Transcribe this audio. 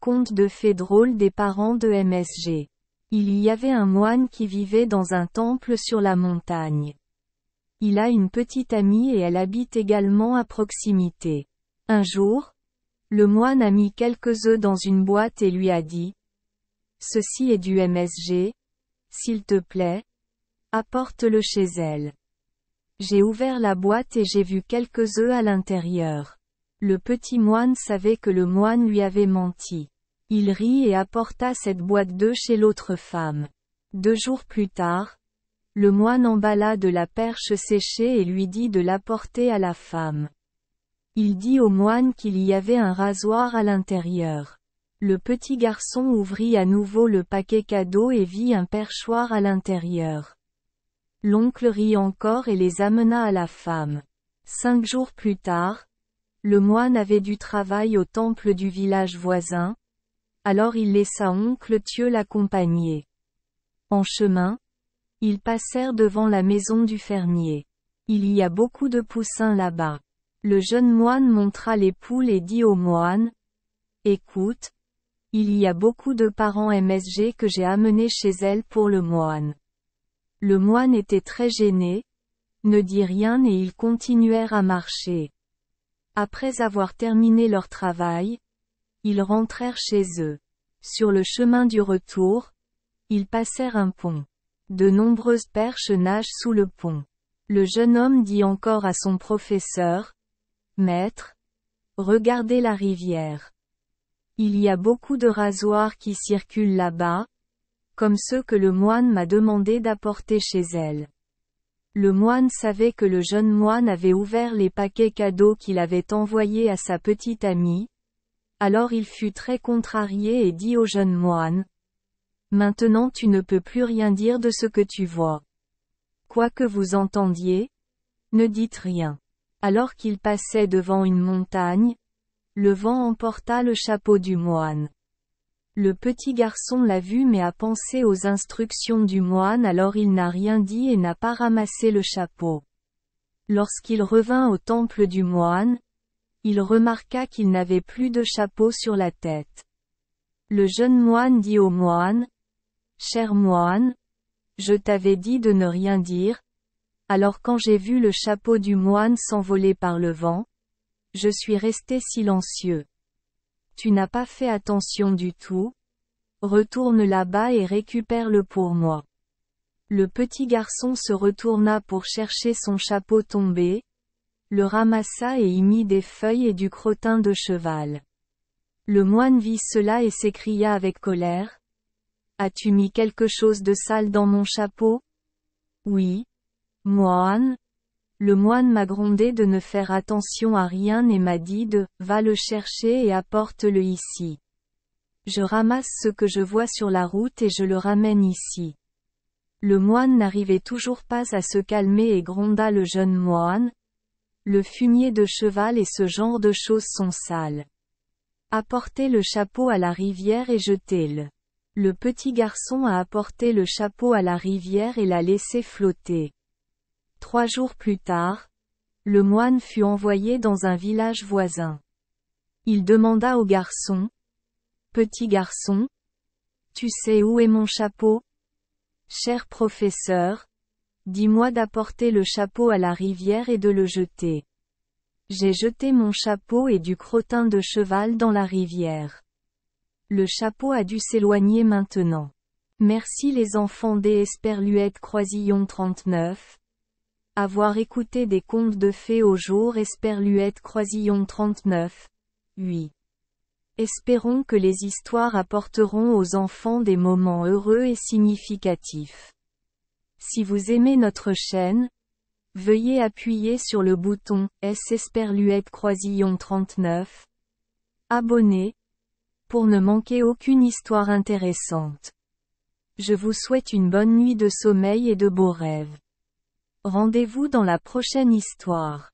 Conte de fées drôle des parents de MSG. Il y avait un moine qui vivait dans un temple sur la montagne. Il a une petite amie et elle habite également à proximité. Un jour, le moine a mis quelques œufs dans une boîte et lui a dit: « Ceci est du MSG. S'il te plaît, apporte-le chez elle. » J'ai ouvert la boîte et j'ai vu quelques œufs à l'intérieur. Le petit moine savait que le moine lui avait menti. Il rit et apporta cette boîte d'œufs chez l'autre femme. 2 jours plus tard, le moine emballa de la perche séchée et lui dit de l'apporter à la femme. Il dit au moine qu'il y avait un rasoir à l'intérieur. Le petit garçon ouvrit à nouveau le paquet cadeau et vit un perchoir à l'intérieur. L'oncle rit encore et les amena à la femme. 5 jours plus tard, le moine avait du travail au temple du village voisin, alors il laissa oncle Thieu l'accompagner. En chemin, ils passèrent devant la maison du fermier. Il y a beaucoup de poussins là-bas. Le jeune moine montra les poules et dit au moine: « Écoute, il y a beaucoup de parents MSG que j'ai amenés chez elle pour le moine. » Le moine était très gêné, ne dit rien et ils continuèrent à marcher. Après avoir terminé leur travail, ils rentrèrent chez eux. Sur le chemin du retour, ils passèrent un pont. De nombreuses perches nagent sous le pont. Le jeune homme dit encore à son professeur: « Maître, regardez la rivière. Il y a beaucoup de rasoirs qui circulent là-bas, comme ceux que le moine m'a demandé d'apporter chez elle. » Le moine savait que le jeune moine avait ouvert les paquets cadeaux qu'il avait envoyés à sa petite amie. Alors il fut très contrarié et dit au jeune moine: « Maintenant tu ne peux plus rien dire de ce que tu vois. Quoi que vous entendiez, ne dites rien. » Alors qu'il passait devant une montagne, le vent emporta le chapeau du moine. Le petit garçon l'a vu mais a pensé aux instructions du moine, alors il n'a rien dit et n'a pas ramassé le chapeau. Lorsqu'il revint au temple du moine, il remarqua qu'il n'avait plus de chapeau sur la tête. Le jeune moine dit au moine: « Cher moine, je t'avais dit de ne rien dire, alors quand j'ai vu le chapeau du moine s'envoler par le vent, je suis resté silencieux. Tu n'as pas fait attention du tout. Retourne là-bas et récupère-le pour moi. » Le petit garçon se retourna pour chercher son chapeau tombé, le ramassa et y mit des feuilles et du crottin de cheval. Le moine vit cela et s'écria avec colère: « As-tu mis quelque chose de sale dans mon chapeau? » « Oui, moine. Le moine m'a grondé de ne faire attention à rien et m'a dit de « Va le chercher et apporte-le ici. » Je ramasse ce que je vois sur la route et je le ramène ici. Le moine n'arrivait toujours pas à se calmer et gronda le jeune moine: « Le fumier de cheval et ce genre de choses sont sales. Apportez le chapeau à la rivière et jetez-le. » Le petit garçon a apporté le chapeau à la rivière et l'a laissé flotter. 3 jours plus tard, le moine fut envoyé dans un village voisin. Il demanda au garçon: « Petit garçon, tu sais où est mon chapeau? Cher professeur, dis-moi d'apporter le chapeau à la rivière et de le jeter. » J'ai jeté mon chapeau et du crottin de cheval dans la rivière. Le chapeau a dû s'éloigner maintenant. Merci les enfants des Esperluette Croisillon 39. Avoir écouté des contes de fées au jour Esperluette Croisillon 39. Oui. Espérons que les histoires apporteront aux enfants des moments heureux et significatifs. Si vous aimez notre chaîne, veuillez appuyer sur le bouton S Esperluette Croisillon 39. Abonner, pour ne manquer aucune histoire intéressante. Je vous souhaite une bonne nuit de sommeil et de beaux rêves. Rendez-vous dans la prochaine histoire.